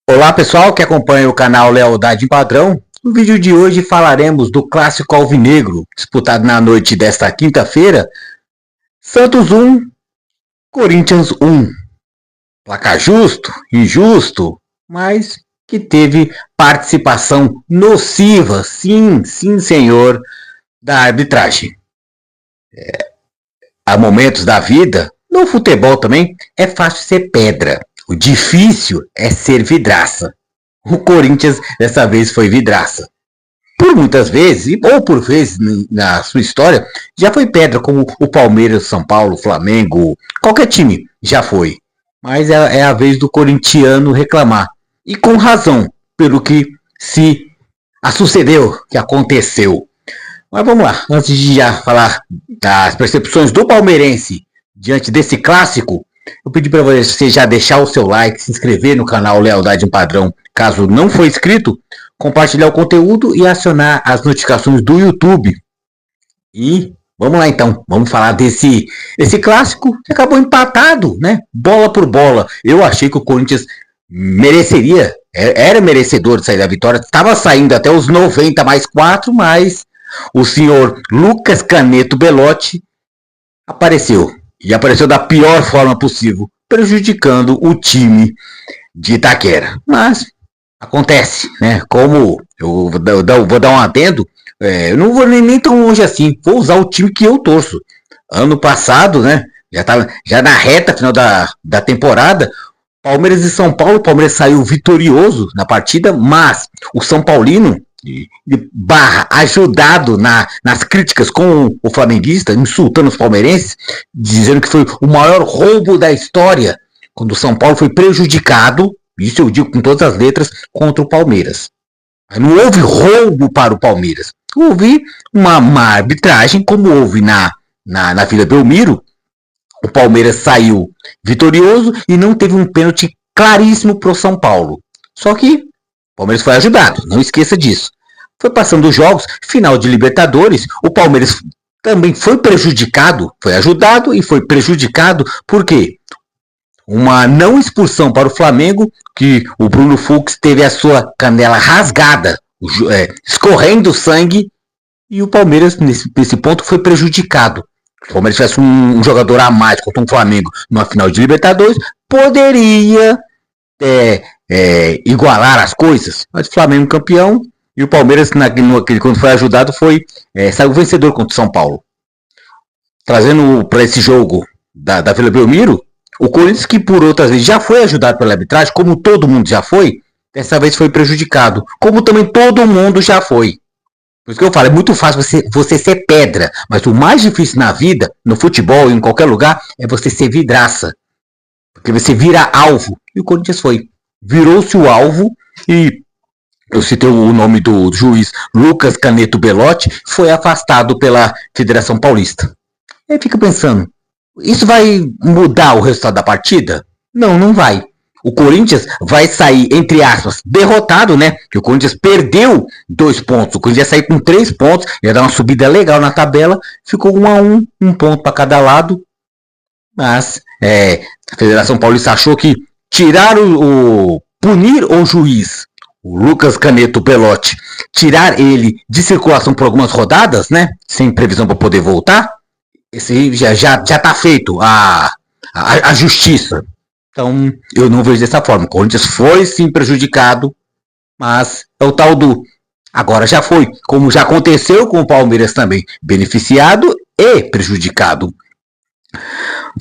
Olá pessoal que acompanha o canal Lealdade em Padrão. No vídeo de hoje falaremos do clássico alvinegro, disputado na noite desta quinta-feira. Santos 1, Corinthians 1. Placar justo, injusto, mas que teve participação nociva, sim senhor, da arbitragem. Há momentos da vida, no futebol também, é fácil ser pedra. O difícil é ser vidraça. O Corinthians dessa vez foi vidraça. Por muitas vezes, ou por vezes na sua história, já foi pedra, como o Palmeiras, São Paulo, Flamengo, qualquer time já foi. Mas é a vez do corintiano reclamar. E com razão, pelo que se sucedeu, que aconteceu. Mas vamos lá, antes de já falar das percepções do palmeirense diante desse clássico, eu pedi para você já deixar o seu like, se inscrever no canal Lealdade em Padrão, caso não for inscrito, compartilhar o conteúdo e acionar as notificações do YouTube. E vamos lá então, vamos falar desse clássico que acabou empatado, né? Bola por bola. Eu achei que o Corinthians mereceria, era merecedor de sair da vitória, estava saindo até os 90 mais 4, mas o senhor Lucas Caneto Belotti apareceu. E apareceu da pior forma possível, prejudicando o time de Itaquera. Mas acontece, né? Como eu vou dar um adendo, eu não vou nem tão longe assim. Vou usar o time que eu torço. Ano passado, né? Já na reta final da temporada, Palmeiras e São Paulo. O Palmeiras saiu vitorioso na partida, mas o São Paulino barra ajudado nas críticas com o flamenguista, insultando os palmeirenses, dizendo que foi o maior roubo da história, quando o São Paulo foi prejudicado, isso eu digo com todas as letras, contra o Palmeiras. Não houve roubo para o Palmeiras, houve uma arbitragem, como houve na Vila Belmiro. O Palmeiras saiu vitorioso e não teve um pênalti claríssimo para o São Paulo. Só que o Palmeiras foi ajudado, não esqueça disso. Foi passando os jogos, final de Libertadores, o Palmeiras também foi prejudicado, foi ajudado e foi prejudicado, por quê? Uma não expulsão para o Flamengo, que o Bruno Fux teve a sua canela rasgada, escorrendo sangue, e o Palmeiras, nesse ponto, foi prejudicado. Se o Palmeiras tivesse um jogador a mais contra um Flamengo numa final de Libertadores, poderia igualar as coisas. Mas o Flamengo campeão, e o Palmeiras, quando foi ajudado, saiu vencedor contra o São Paulo. Trazendo para esse jogo da Vila Belmiro, o Corinthians, que por outras vezes já foi ajudado pela arbitragem, como todo mundo já foi, dessa vez foi prejudicado. Como também todo mundo já foi. Por isso que eu falo, é muito fácil você ser pedra, mas o mais difícil na vida, no futebol e em qualquer lugar, é você ser vidraça. Porque você vira alvo. E o Corinthians virou-se o alvo e eu citei o nome do juiz Lucas Caneto Belotti, foi afastado pela Federação Paulista. Aí fica pensando, isso vai mudar o resultado da partida? Não, não vai. O Corinthians vai sair, entre aspas, derrotado, né? Que o Corinthians perdeu 2 pontos. O Corinthians ia sair com 3 pontos, ia dar uma subida legal na tabela. Ficou 1-1, 1 ponto para cada lado. Mas a Federação Paulista achou que tirar punir o juiz, o Lucas Caneto Belotti, tirar ele de circulação por algumas rodadas, né? Sem previsão para poder voltar. Esse já tá feito a justiça. Então, eu não vejo dessa forma. O Corinthians foi sim prejudicado, mas é o tal do agora já foi, como já aconteceu com o Palmeiras também, beneficiado e prejudicado.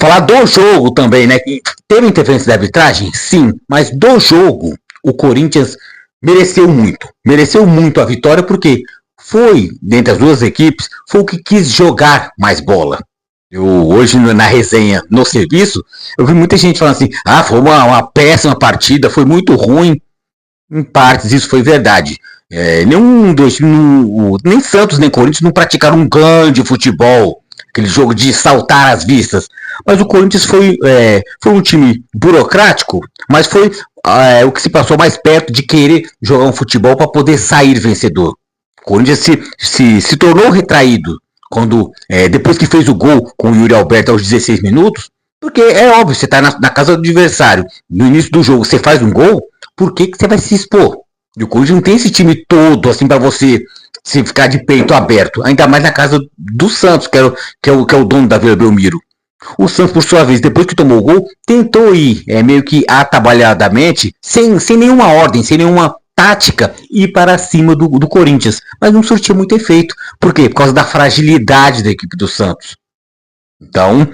Falar do jogo também, né? Teve interferência da arbitragem? Sim, mas do jogo, o Corinthians mereceu muito a vitória, porque foi, dentre as duas equipes, foi o que quis jogar mais bola. Eu, hoje, na resenha, no serviço, eu vi muita gente falando assim, foi uma péssima partida, foi muito ruim. Em partes, isso foi verdade. Nem Santos, nem Corinthians não praticaram um grande futebol, aquele jogo de saltar as vistas. Mas o Corinthians foi um time burocrático, mas foi o que se passou mais perto de querer jogar um futebol para poder sair vencedor. O Corinthians se tornou retraído quando depois que fez o gol com o Yuri Alberto aos 16 minutos, porque é óbvio, você está na casa do adversário, no início do jogo você faz um gol, Por que você vai se expor? E o Corinthians não tem esse time todo, assim, pra você se ficar de peito aberto. Ainda mais na casa do Santos, que é o dono da Vila Belmiro. O Santos, por sua vez, depois que tomou o gol, tentou ir meio que atabalhadamente, sem nenhuma ordem, sem nenhuma tática, ir para cima do Corinthians. Mas não surtiu muito efeito. Por quê? Por causa da fragilidade da equipe do Santos. Então,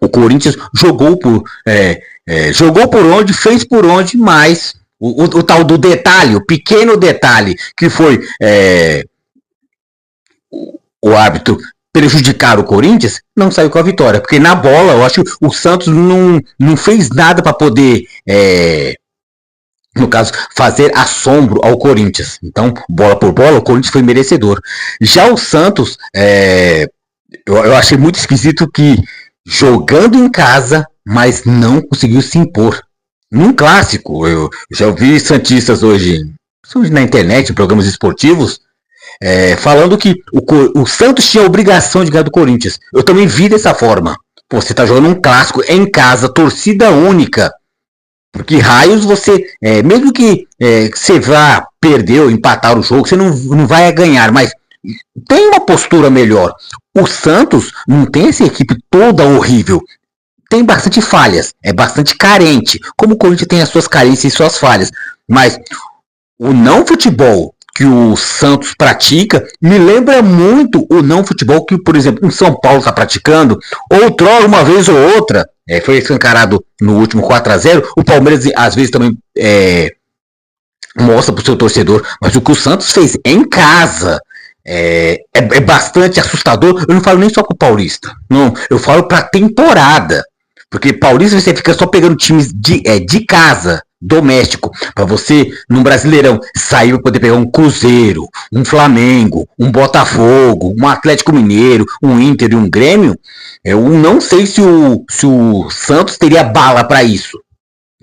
o Corinthians jogou por onde, fez por onde, mas o tal do detalhe, o pequeno detalhe, que foi o árbitro prejudicar o Corinthians, não saiu com a vitória. Porque na bola, eu acho que o Santos não fez nada para poder, no caso, fazer assombro ao Corinthians. Então, bola por bola, o Corinthians foi merecedor. Já o Santos, eu achei muito esquisito que jogando em casa, mas não conseguiu se impor. Num clássico, eu já ouvi santistas hoje na internet, em programas esportivos, falando que o Santos tinha a obrigação de ganhar do Corinthians. Eu também vi dessa forma. Pô, você tá jogando um clássico em casa, torcida única. Porque raios você, mesmo que você vá perder ou empatar o jogo, você não vai ganhar, mas tem uma postura melhor. O Santos não tem essa equipe toda horrível. Tem bastante falhas, é bastante carente. Como o Corinthians tem as suas carências e suas falhas. Mas o não futebol que o Santos pratica me lembra muito o não futebol que, por exemplo, o São Paulo está praticando. Outrora, uma vez ou outra, foi escancarado no último 4-0. O Palmeiras, às vezes, também mostra para o seu torcedor. Mas o que o Santos fez em casa é bastante assustador. Eu não falo nem só com o Paulista. Não, eu falo para a temporada. Porque Paulista você fica só pegando times de casa, doméstico, para você, num Brasileirão, sair para poder pegar um Cruzeiro, um Flamengo, um Botafogo, um Atlético Mineiro, um Inter e um Grêmio. Eu não sei se o Santos teria bala para isso.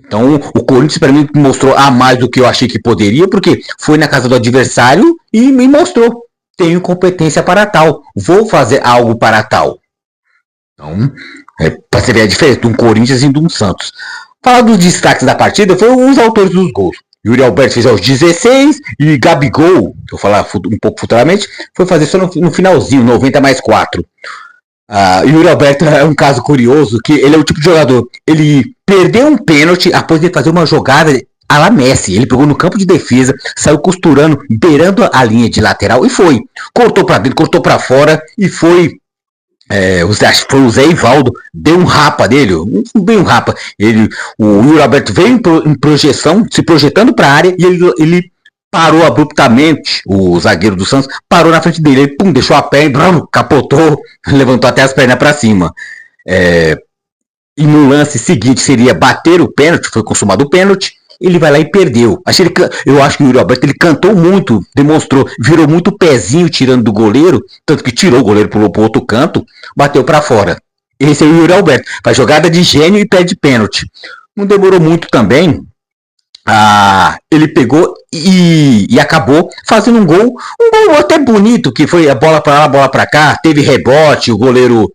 Então, o Corinthians, para mim, mostrou a mais do que eu achei que poderia, porque foi na casa do adversário e me mostrou. Tenho competência para tal, vou fazer algo para tal. Então, para você ver a diferença de um Corinthians e de um Santos. Falar dos destaques da partida, foram os autores dos gols. Yuri Alberto fez aos 16 e Gabigol, que eu vou falar um pouco futuramente, foi fazer só no finalzinho, 90+4. Yuri Alberto é um caso curioso, que ele é o tipo de jogador, ele perdeu um pênalti após de fazer uma jogada à la Messi. Ele pegou no campo de defesa, saiu costurando, beirando a linha de lateral e foi. Cortou para dentro, cortou para fora e foi. Acho que foi o Zé Ivaldo, deu um rapa dele, bem um rapa. O Yuri Alberto veio em projeção, se projetando para a área, e ele parou abruptamente. O zagueiro do Santos parou na frente dele, ele deixou a perna, capotou, levantou até as pernas para cima. E no lance seguinte seria bater o pênalti, foi consumado o pênalti. Ele vai lá e perdeu. Eu acho que o Yuri Alberto ele cantou muito, demonstrou, virou muito pezinho tirando do goleiro, tanto que tirou o goleiro, pulou pro outro canto, bateu para fora. Esse é o Yuri Alberto, faz jogada de gênio e perde pênalti. Não demorou muito também. Ele pegou e acabou fazendo um gol até bonito, que foi a bola para lá, a bola para cá, teve rebote, o goleiro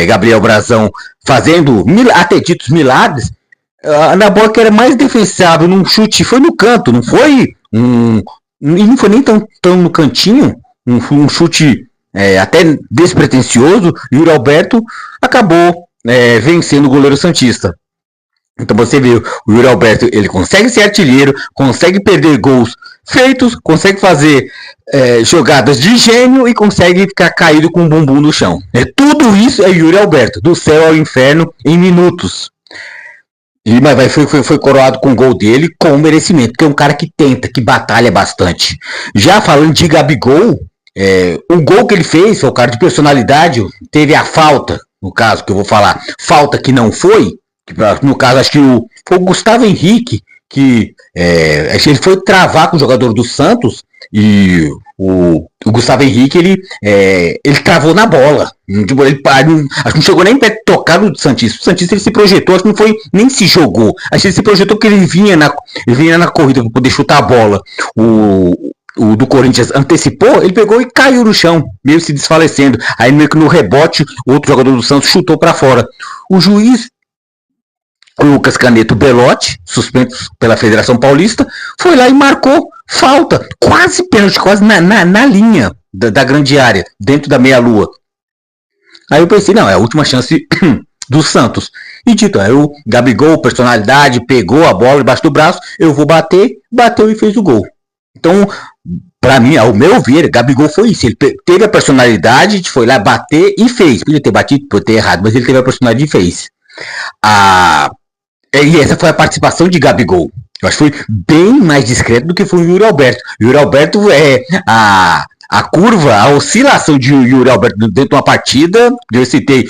Gabriel Brazão fazendo até ditos milagres. Na bola que era mais defensável, num chute, foi no canto, não foi e não foi nem tão no cantinho, um chute até despretensioso, e o Yuri Alberto acabou vencendo o goleiro santista. Então você vê, o Yuri Alberto, ele consegue ser artilheiro, consegue perder gols feitos, consegue fazer jogadas de gênio e consegue ficar caído com o bumbum no chão. Tudo isso é Yuri Alberto, do céu ao inferno em minutos. Mas foi coroado com o gol dele com merecimento, porque é um cara que tenta, que batalha bastante. Já falando de Gabigol, o gol que ele fez foi o cara de personalidade, teve a falta, no caso que eu vou falar, falta que não foi, que, no caso acho que foi o Gustavo Henrique, que ele foi travar com o jogador do Santos, e o Gustavo Henrique, ele travou na bola. Acho que não chegou nem perto de tocar no Santista. O Santista ele se projetou, acho que não foi, nem se jogou. Acho que ele se projetou porque ele vinha na corrida para poder chutar a bola. O do Corinthians antecipou, ele pegou e caiu no chão, meio se desfalecendo. Aí meio que no rebote, outro jogador do Santos chutou para fora. O juiz Lucas Caneto Belotti, suspenso pela Federação Paulista, foi lá e marcou falta, quase pênalti, quase na linha da grande área, dentro da meia-lua. Aí eu pensei, não, é a última chance do Santos. E dito, aí o Gabigol, personalidade, pegou a bola debaixo do braço, eu vou bater, bateu e fez o gol. Então, pra mim, ao meu ver, Gabigol foi isso. Ele teve a personalidade, foi lá bater e fez. Podia ter batido, podia ter errado, mas ele teve a personalidade e fez. E essa foi a participação de Gabigol. Eu acho que foi bem mais discreto do que foi o Yuri Alberto. O Yuri Alberto a curva, a oscilação de Yuri Alberto dentro de uma partida, eu citei,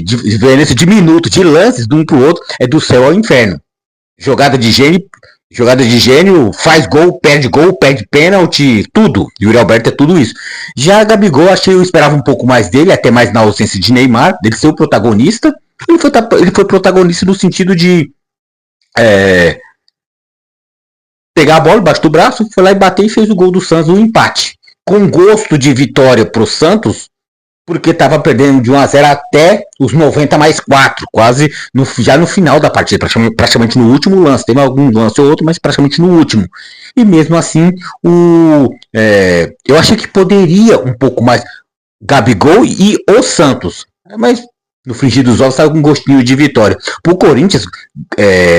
diferença de minutos, de lances de um pro outro, é do céu ao inferno. Jogada de gênio, faz gol, perde pênalti, tudo. Yuri Alberto é tudo isso. Já Gabigol, eu esperava um pouco mais dele, até mais na ausência de Neymar, dele ser o protagonista. Ele foi protagonista no sentido de pegar a bola embaixo do braço, foi lá e bater e fez o gol do Santos, um empate. Com gosto de vitória pro Santos, porque estava perdendo de 1-0 até os 90 mais 4, quase já no final da partida, praticamente no último lance. Teve algum lance ou outro, mas praticamente no último. E mesmo assim, eu achei que poderia um pouco mais Gabigol e o Santos, mas no frigir dos ovos estava com um gostinho de vitória. Pro Corinthians,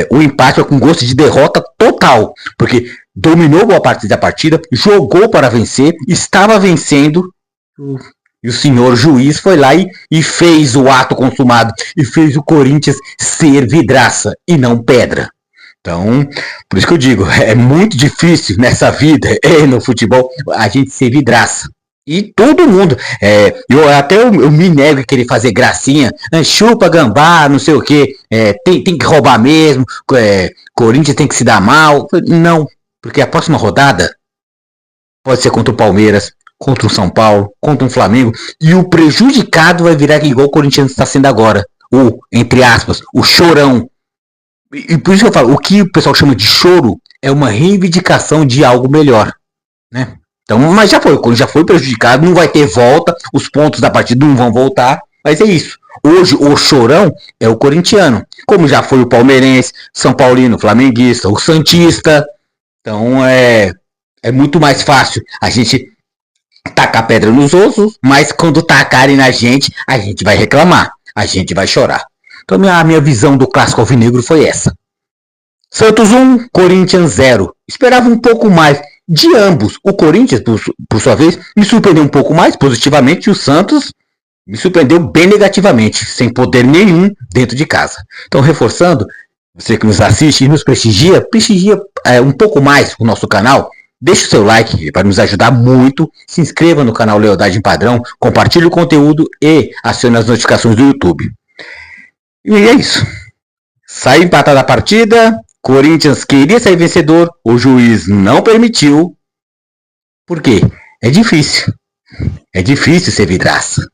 o empate é com gosto de derrota total, porque dominou boa parte da partida, jogou para vencer, estava vencendo, e o senhor juiz foi lá e fez o ato consumado, e fez o Corinthians ser vidraça e não pedra. Então, por isso que eu digo, é muito difícil nessa vida, no futebol, a gente ser vidraça. E todo mundo, eu me nego a querer fazer gracinha, chupa gambá, não sei o que, tem que roubar mesmo, Corinthians tem que se dar mal. Não, porque a próxima rodada pode ser contra o Palmeiras, contra o São Paulo, contra o Flamengo, e o prejudicado vai virar igual o Corinthians está sendo agora, entre aspas, o chorão. E por isso que eu falo, o que o pessoal chama de choro é uma reivindicação de algo melhor, né? Então, mas já foi prejudicado, não vai ter volta, os pontos da partida não vão voltar, mas é isso. Hoje o chorão é o corintiano, como já foi o palmeirense, São Paulino, flamenguista, o santista. Então é muito mais fácil a gente tacar pedra nos outros, mas quando tacarem na gente, a gente vai reclamar, a gente vai chorar. Então a minha visão do clássico alvinegro foi essa. Santos 1, Corinthians 0. Esperava um pouco mais de ambos. O Corinthians, por sua vez, me surpreendeu um pouco mais positivamente, e o Santos me surpreendeu bem negativamente, sem poder nenhum dentro de casa. Então, reforçando, você que nos assiste e nos prestigia um pouco mais o nosso canal, deixe o seu like para nos ajudar muito, se inscreva no canal Lealdade em Padrão, compartilhe o conteúdo e acione as notificações do YouTube. E é isso. Saiu empatada a partida, Corinthians queria sair vencedor, o juiz não permitiu. Por quê? É difícil ser vidraça.